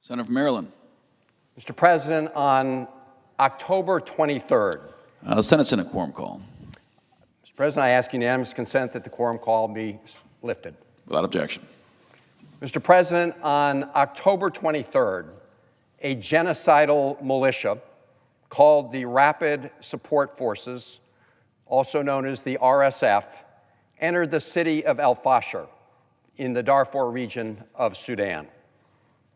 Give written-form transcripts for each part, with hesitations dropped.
Senator from Maryland. Mr. President, on October 23rd, The Senate's in a quorum call. Mr. President, I ask unanimous consent that the quorum call be lifted. Without objection. Mr. President, on October 23rd, a genocidal militia called the Rapid Support Forces, also known as the RSF, entered the city of El Fasher in the Darfur region of Sudan.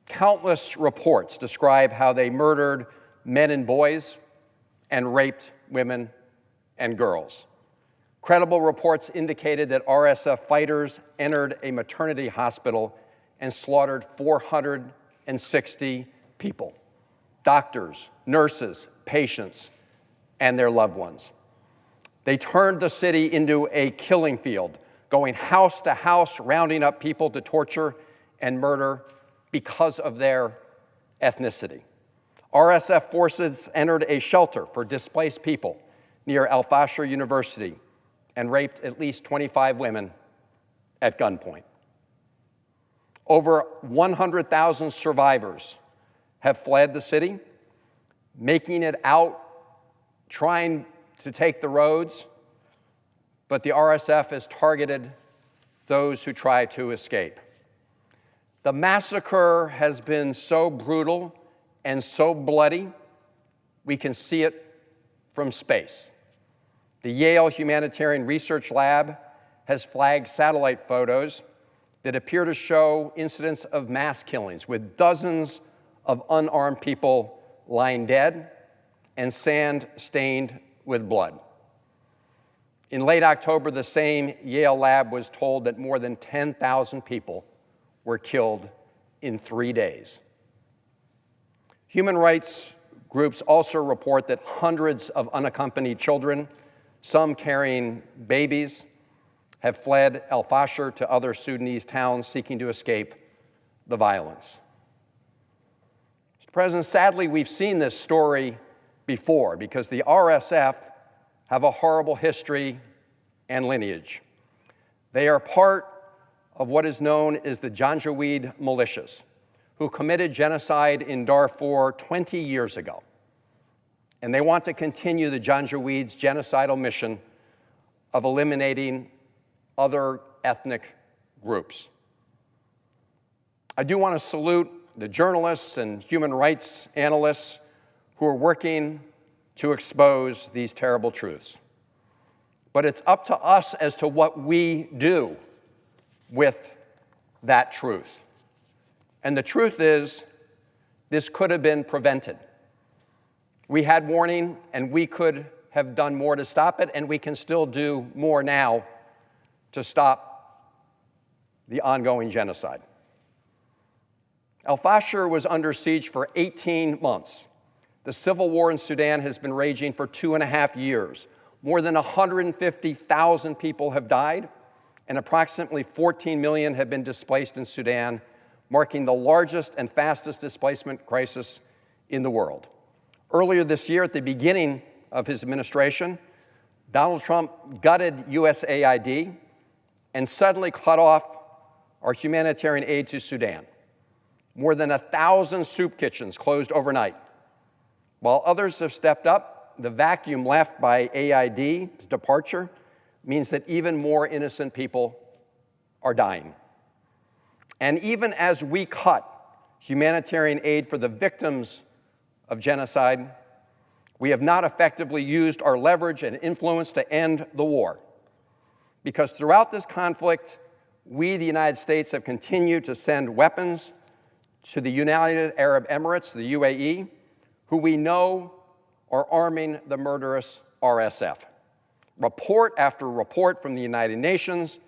Countless reports describe how they murdered men and boys and raped women and girls. Credible reports indicated that RSF fighters entered a maternity hospital and slaughtered 460 people, doctors, nurses, patients, and their loved ones. They turned the city into a killing field, going house to house, rounding up people to torture and murder because of their ethnicity. RSF forces entered a shelter for displaced people near Al Fasher University and raped at least 25 women at gunpoint. Over 100,000 survivors have fled the city, making it out, trying to take the roads, but the RSF has targeted those who try to escape. The massacre has been so brutal and so bloody, we can see it from space. The Yale Humanitarian Research Lab has flagged satellite photos that appear to show incidents of mass killings with dozens of unarmed people lying dead and sand stained with blood. In late October, the same Yale lab was told that more than 10,000 people were killed in 3 days. Human rights groups also report that hundreds of unaccompanied children, some carrying babies, have fled El Fasher to other Sudanese towns seeking to escape the violence. Mr. President, sadly, we've seen this story before because the RSF have a horrible history and lineage. They are part of what is known as the Janjaweed militias, who committed genocide in Darfur 20 years ago. And they want to continue the Janjaweed's genocidal mission of eliminating other ethnic groups. I do want to salute the journalists and human rights analysts who are working to expose these terrible truths. But it's up to us as to what we do with that truth. And the truth is, this could have been prevented. We had warning, and we could have done more to stop it, and we can still do more now to stop the ongoing genocide. El Fasher was under siege for 18 months. The civil war in Sudan has been raging for 2.5 years. More than 150,000 people have died, and approximately 14 million have been displaced in Sudan, marking the largest and fastest displacement crisis in the world. Earlier this year, at the beginning of his administration, Donald Trump gutted USAID and suddenly cut off our humanitarian aid to Sudan. More than 1,000 soup kitchens closed overnight. While others have stepped up, the vacuum left by AID's departure means that even more innocent people are dying. And even as we cut humanitarian aid for the victims of genocide, we have not effectively used our leverage and influence to end the war. Because throughout this conflict, we, the United States, have continued to send weapons to the United Arab Emirates, the UAE, who we know are arming the murderous RSF. Report after report from the United Nations,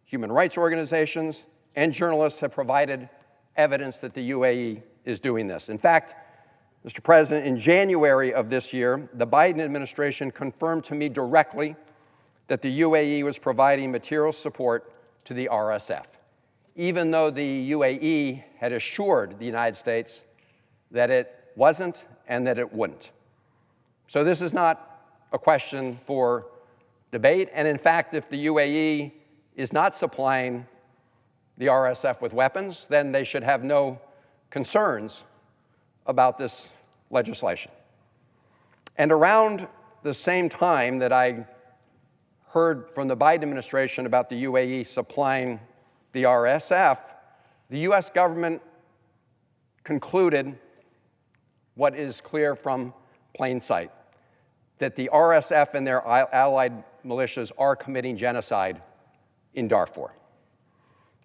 human rights organizations, and journalists have provided evidence that the UAE is doing this. In fact, Mr. President, in January of this year, the Biden administration confirmed to me directly that the UAE was providing material support to the RSF, even though the UAE had assured the United States that it wasn't and that it wouldn't. So this is not a question for debate. And in fact, if the UAE is not supplying the RSF with weapons, then they should have no concerns about this legislation. And around the same time that I heard from the Biden administration about the UAE supplying the RSF, the US government concluded what is clear from plain sight, that the RSF and their allied militias are committing genocide in Darfur.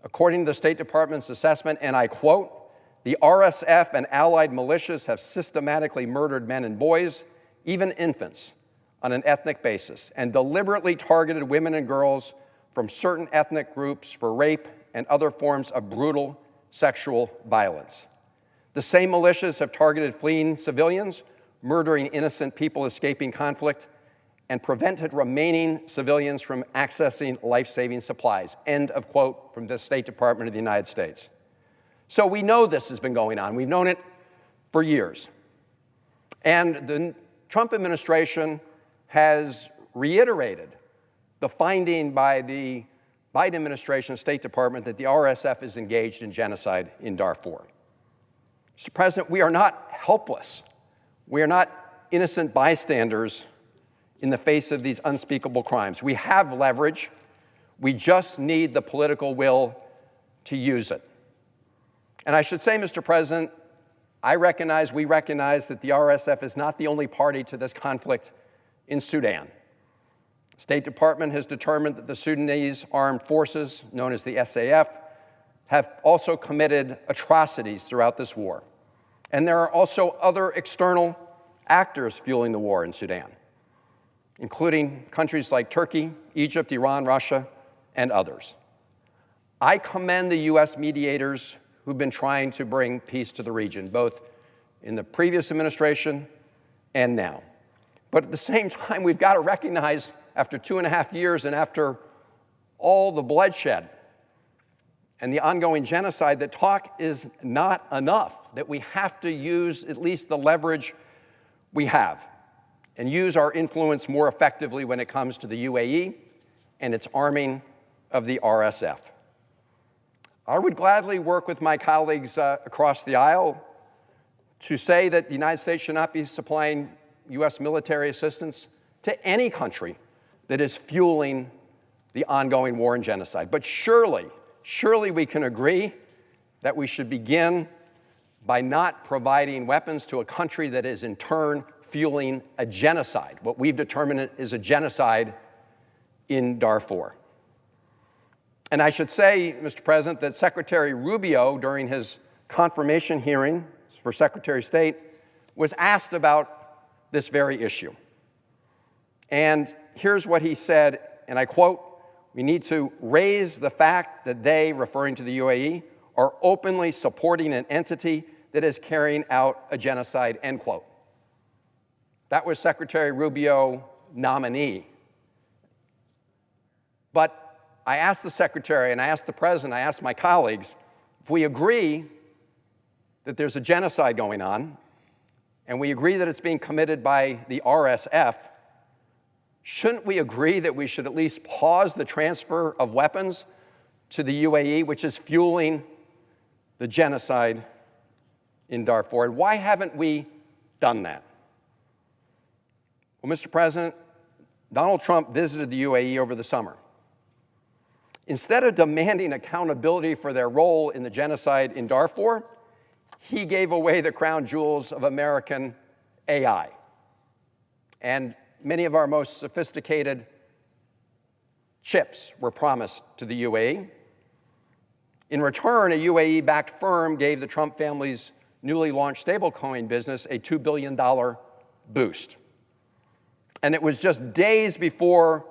According to the State Department's assessment, and I quote, "The RSF and allied militias have systematically murdered men and boys, even infants, on an ethnic basis, and deliberately targeted women and girls from certain ethnic groups for rape and other forms of brutal sexual violence. The same militias have targeted fleeing civilians, murdering innocent people escaping conflict, and prevented remaining civilians from accessing life-saving supplies." End of quote from the State Department of the United States. So we know this has been going on. We've known it for years. And the Trump administration has reiterated the finding by the Biden administration State Department that the RSF is engaged in genocide in Darfur. Mr. President, we are not helpless. We are not innocent bystanders in the face of these unspeakable crimes. We have leverage. We just need the political will to use it. And I should say, Mr. President, we recognize that the RSF is not the only party to this conflict in Sudan. The State Department has determined that the Sudanese armed forces, known as the SAF, have also committed atrocities throughout this war. And there are also other external actors fueling the war in Sudan, including countries like Turkey, Egypt, Iran, Russia, and others. I commend the U.S. mediators who've been trying to bring peace to the region, both in the previous administration and now. But at the same time, we've got to recognize, after 2.5 years and after all the bloodshed and the ongoing genocide, that talk is not enough, that we have to use at least the leverage we have and use our influence more effectively when it comes to the UAE and its arming of the RSF. I would gladly work with my colleagues across the aisle to say that the United States should not be supplying U.S. military assistance to any country that is fueling the ongoing war and genocide. But surely we can agree that we should begin by not providing weapons to a country that is in turn fueling a genocide, what we've determined is a genocide in Darfur. And I should say, Mr. President, that Secretary Rubio, during his confirmation hearing for Secretary of State, was asked about this very issue. And here's what he said, and I quote, "We need to raise the fact that they," referring to the UAE, "are openly supporting an entity that is carrying out a genocide," end quote. That was Secretary Rubio nominee. But I asked the Secretary, and I asked the President, I asked my colleagues, if we agree that there's a genocide going on, and we agree that it's being committed by the RSF, shouldn't we agree that we should at least pause the transfer of weapons to the UAE, which is fueling the genocide in Darfur? And why haven't we done that? Well, Mr. President, Donald Trump visited the UAE over the summer. Instead of demanding accountability for their role in the genocide in Darfur, he gave away the crown jewels of American AI. And many of our most sophisticated chips were promised to the UAE. In return, a UAE-backed firm gave the Trump family's newly launched stablecoin business a $2 billion boost. And it was just days before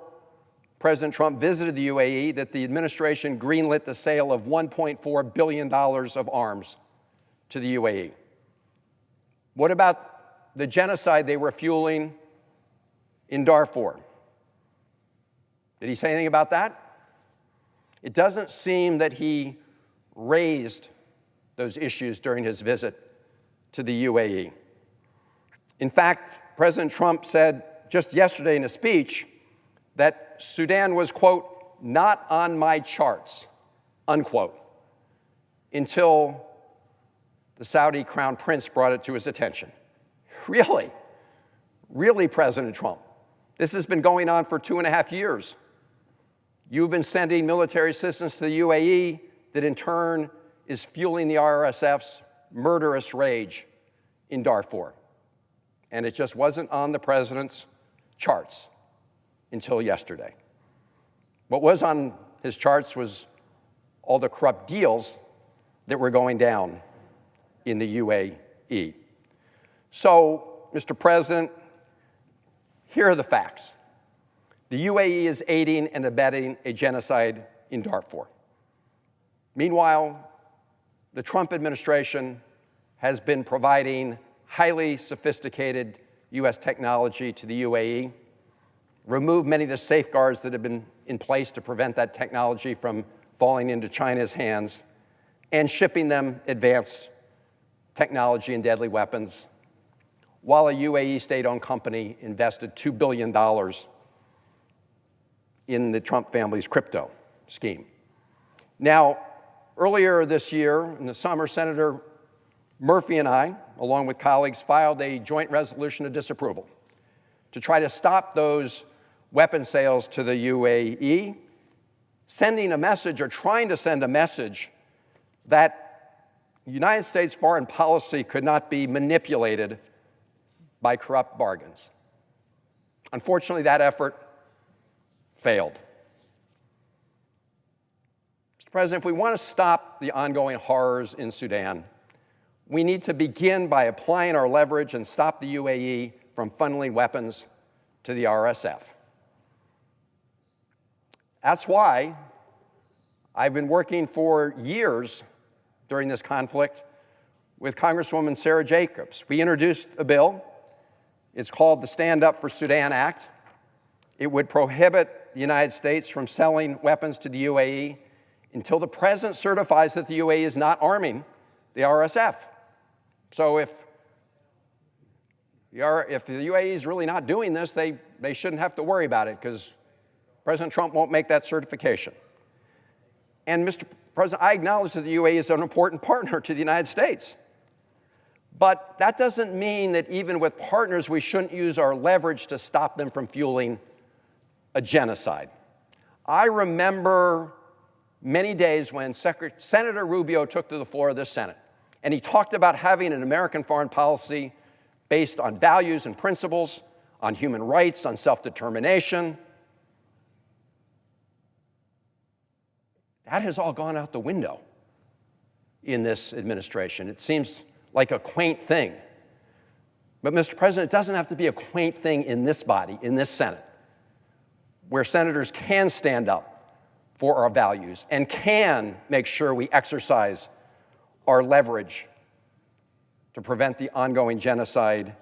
President Trump visited the UAE that the administration greenlit the sale of $1.4 billion of arms to the UAE. What about the genocide they were fueling in Darfur? Did he say anything about that? It doesn't seem that he raised those issues during his visit to the UAE. In fact, President Trump said just yesterday in a speech that Sudan was, quote, "not on my charts," unquote, until the Saudi crown prince brought it to his attention. Really? Really, President Trump? This has been going on for 2.5 years. You've been sending military assistance to the UAE that in turn is fueling the RSF's murderous rage in Darfur. And it just wasn't on the president's charts until yesterday. What was on his charts was all the corrupt deals that were going down in the UAE. So, Mr. President, here are the facts. The UAE is aiding and abetting a genocide in Darfur. Meanwhile, the Trump administration has been providing highly sophisticated U.S. technology to the UAE, removed many of the safeguards that have been in place to prevent that technology from falling into China's hands, and shipping them advanced technology and deadly weapons, while a UAE state-owned company invested $2 billion in the Trump family's crypto scheme. Now, earlier this year, in the summer, Senator Murphy and I, along with colleagues, filed a joint resolution of disapproval to try to stop those weapon sales to the UAE, sending a message or trying to send a message that United States foreign policy could not be manipulated by corrupt bargains. Unfortunately, that effort failed. Mr. President, if we want to stop the ongoing horrors in Sudan, we need to begin by applying our leverage and stop the UAE from funneling weapons to the RSF. That's why I've been working for years during this conflict with Congresswoman Sarah Jacobs. We introduced a bill. It's called the Stand Up for Sudan Act. It would prohibit the United States from selling weapons to the UAE until the president certifies that the UAE is not arming the RSF. So if the UAE is really not doing this, they shouldn't have to worry about it because President Trump won't make that certification. And Mr. President, I acknowledge that the UAE is an important partner to the United States. But that doesn't mean that even with partners, we shouldn't use our leverage to stop them from fueling a genocide. I remember many days when Senator Rubio took to the floor of this Senate, and he talked about having an American foreign policy based on values and principles, on human rights, on self-determination. That has all gone out the window in this administration. It seems like a quaint thing. But, Mr. President, it doesn't have to be a quaint thing in this body, in this Senate, where senators can stand up for our values and can make sure we exercise our leverage to prevent the ongoing genocide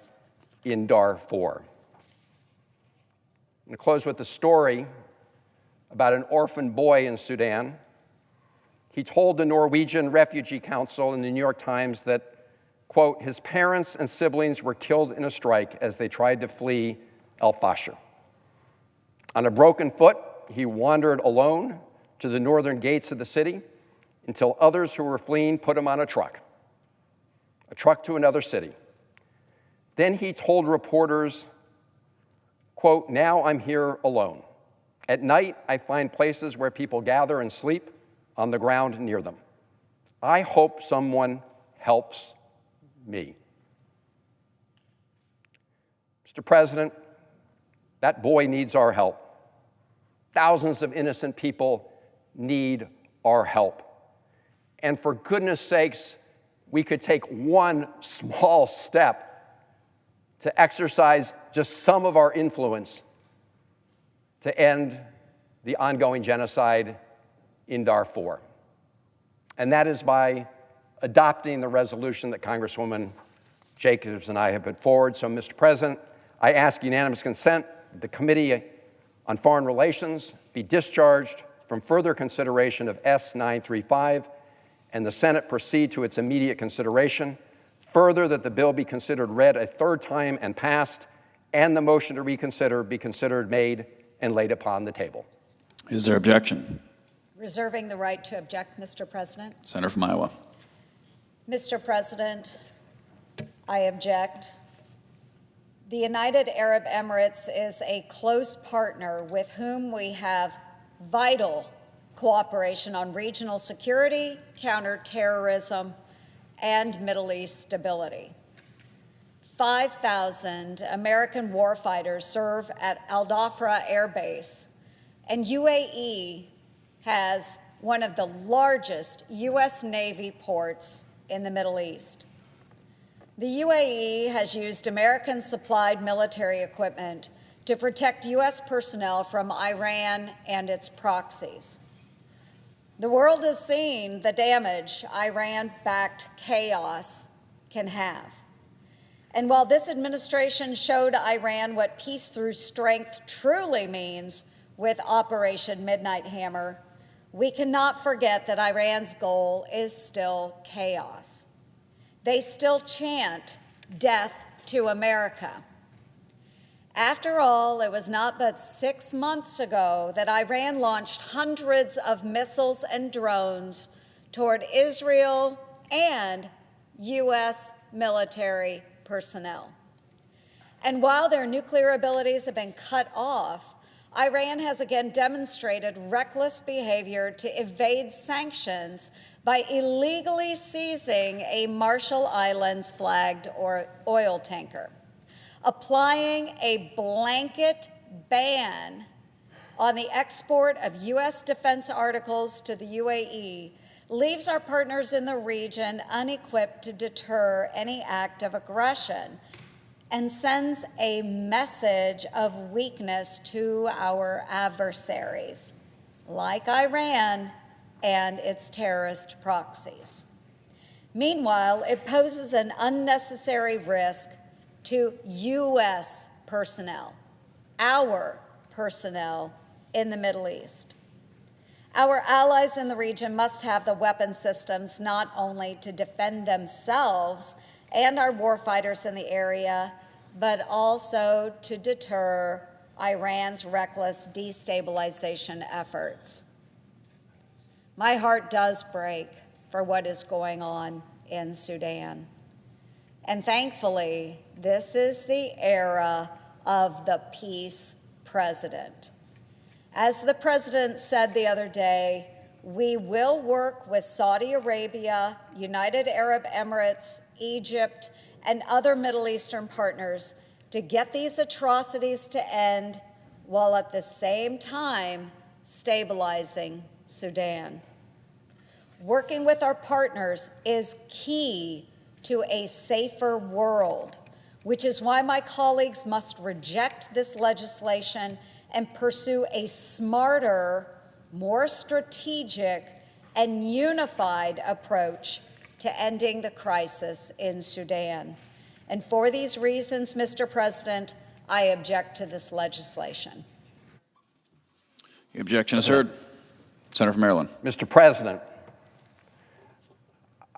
in Darfur. I'm going to close with a story about an orphan boy in Sudan. He told the Norwegian Refugee Council in the New York Times that, quote, his parents and siblings were killed in a strike as they tried to flee al-Fasher. On a broken foot, he wandered alone to the northern gates of the city until others who were fleeing put him on a truck to another city. Then he told reporters, quote, now I'm here alone. At night, I find places where people gather and sleep on the ground near them. I hope someone helps me. Mr. President, that boy needs our help. Thousands of innocent people need our help. And for goodness sakes, we could take one small step to exercise just some of our influence to end the ongoing genocide in Darfur. And that is by adopting the resolution that Congresswoman Jacobs and I have put forward. So, Mr. President, I ask unanimous consent that the Committee on Foreign Relations be discharged from further consideration of S-935 and the Senate proceed to its immediate consideration. Further, that the bill be considered read a third time and passed, and the motion to reconsider be considered made and laid upon the table. Is there objection? Reserving the right to object, Mr. President. Senator from Iowa. Mr. President, I object. The United Arab Emirates is a close partner with whom we have vital cooperation on regional security, counterterrorism, and Middle East stability. 5,000 American warfighters serve at Al Dhafra Air Base, and UAE has one of the largest U.S. Navy ports in the Middle East. The UAE has used American-supplied military equipment to protect U.S. personnel from Iran and its proxies. The world has seen the damage Iran-backed chaos can have. And while this administration showed Iran what peace through strength truly means with Operation Midnight Hammer, we cannot forget that Iran's goal is still chaos. They still chant death to America. After all, it was not but 6 months ago that Iran launched hundreds of missiles and drones toward Israel and U.S. military personnel. And while their nuclear abilities have been cut off, Iran has again demonstrated reckless behavior to evade sanctions by illegally seizing a Marshall Islands flagged oil tanker. Applying a blanket ban on the export of U.S. defense articles to the UAE leaves our partners in the region unequipped to deter any act of aggression and sends a message of weakness to our adversaries, like Iran and its terrorist proxies. Meanwhile, it poses an unnecessary risk to U.S. personnel, our personnel in the Middle East. Our allies in the region must have the weapon systems not only to defend themselves and our warfighters in the area, but also to deter Iran's reckless destabilization efforts. My heart does break for what is going on in Sudan. And thankfully, this is the era of the peace president. As the president said the other day, we will work with Saudi Arabia, United Arab Emirates, Egypt, and other Middle Eastern partners to get these atrocities to end while at the same time stabilizing Sudan. Working with our partners is key to a safer world, which is why my colleagues must reject this legislation and pursue a smarter, more strategic, and unified approach to ending the crisis in Sudan. And for these reasons, Mr. President, I object to this legislation. The objection is heard. Senator from Maryland. Mr. President,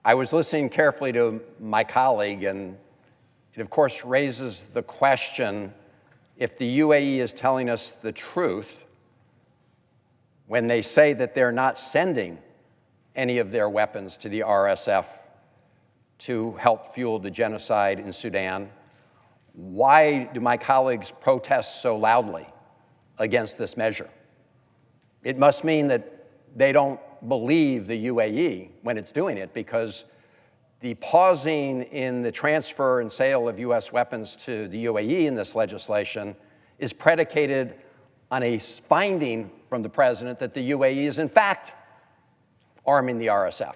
I was listening carefully to my colleague, and it, of course, raises the question if the UAE is telling us the truth when they say that they're not sending any of their weapons to the RSF to help fuel the genocide in Sudan. Why do my colleagues protest so loudly against this measure? It must mean that they don't believe the UAE when it's doing it, because the pausing in the transfer and sale of U.S. weapons to the UAE in this legislation is predicated on a finding from the president that the UAE is, in fact, arming the RSF.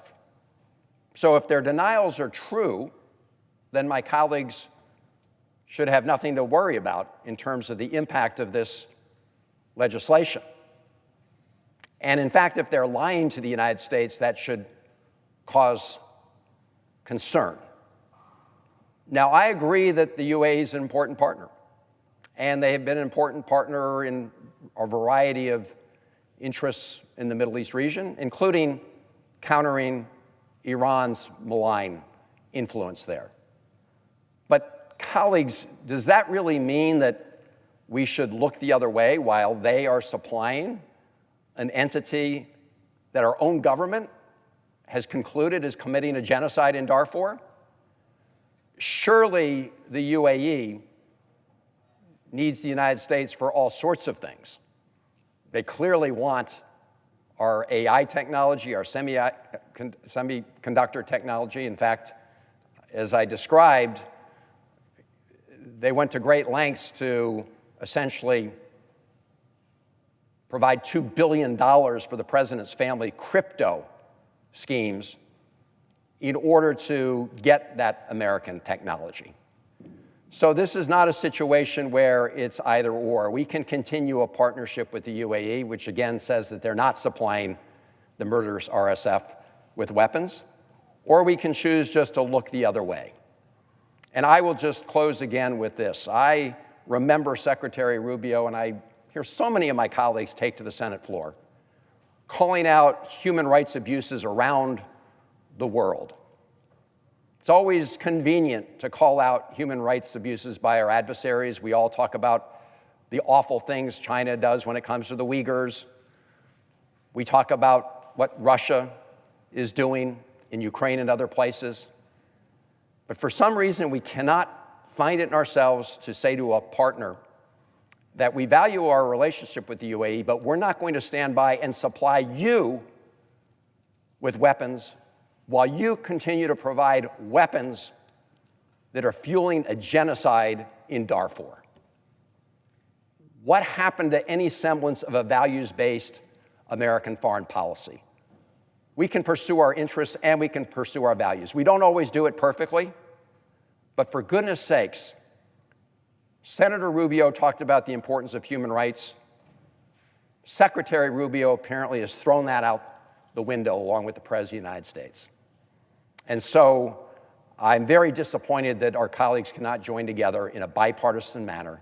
So if their denials are true, then my colleagues should have nothing to worry about in terms of the impact of this legislation. And in fact, if they're lying to the United States, that should cause concern. Now, I agree that the UAE is an important partner, and they have been an important partner in a variety of interests in the Middle East region, including countering Iran's malign influence there. But colleagues, does that really mean that we should look the other way while they are supplying an entity that our own government has concluded is committing a genocide in Darfur. Surely the UAE needs the United States for all sorts of things. They clearly want our AI technology, our semiconductor technology. In fact, as I described, they went to great lengths to essentially provide $2 billion for the president's family crypto schemes in order to get that American technology. So this is not a situation where it's either or. We can continue a partnership with the UAE, which again says that they're not supplying the murderous RSF with weapons, or we can choose just to look the other way. And I will just close again with this. I remember Secretary Rubio, and I hear so many of my colleagues take to the Senate floor, calling out human rights abuses around the world. It's always convenient to call out human rights abuses by our adversaries. We all talk about the awful things China does when it comes to the Uyghurs. We talk about what Russia is doing in Ukraine and other places. But for some reason, we cannot find it in ourselves to say to a partner that we value our relationship with the UAE, but we're not going to stand by and supply you with weapons while you continue to provide weapons that are fueling a genocide in Darfur. What happened to any semblance of a values-based American foreign policy? We can pursue our interests and we can pursue our values. We don't always do it perfectly, but for goodness sakes, Senator Rubio talked about the importance of human rights. Secretary Rubio apparently has thrown that out the window along with the President of the United States. And so I'm very disappointed that our colleagues cannot join together in a bipartisan manner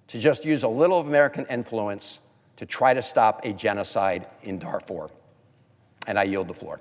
to just use a little of American influence to try to stop a genocide in Darfur. And I yield the floor.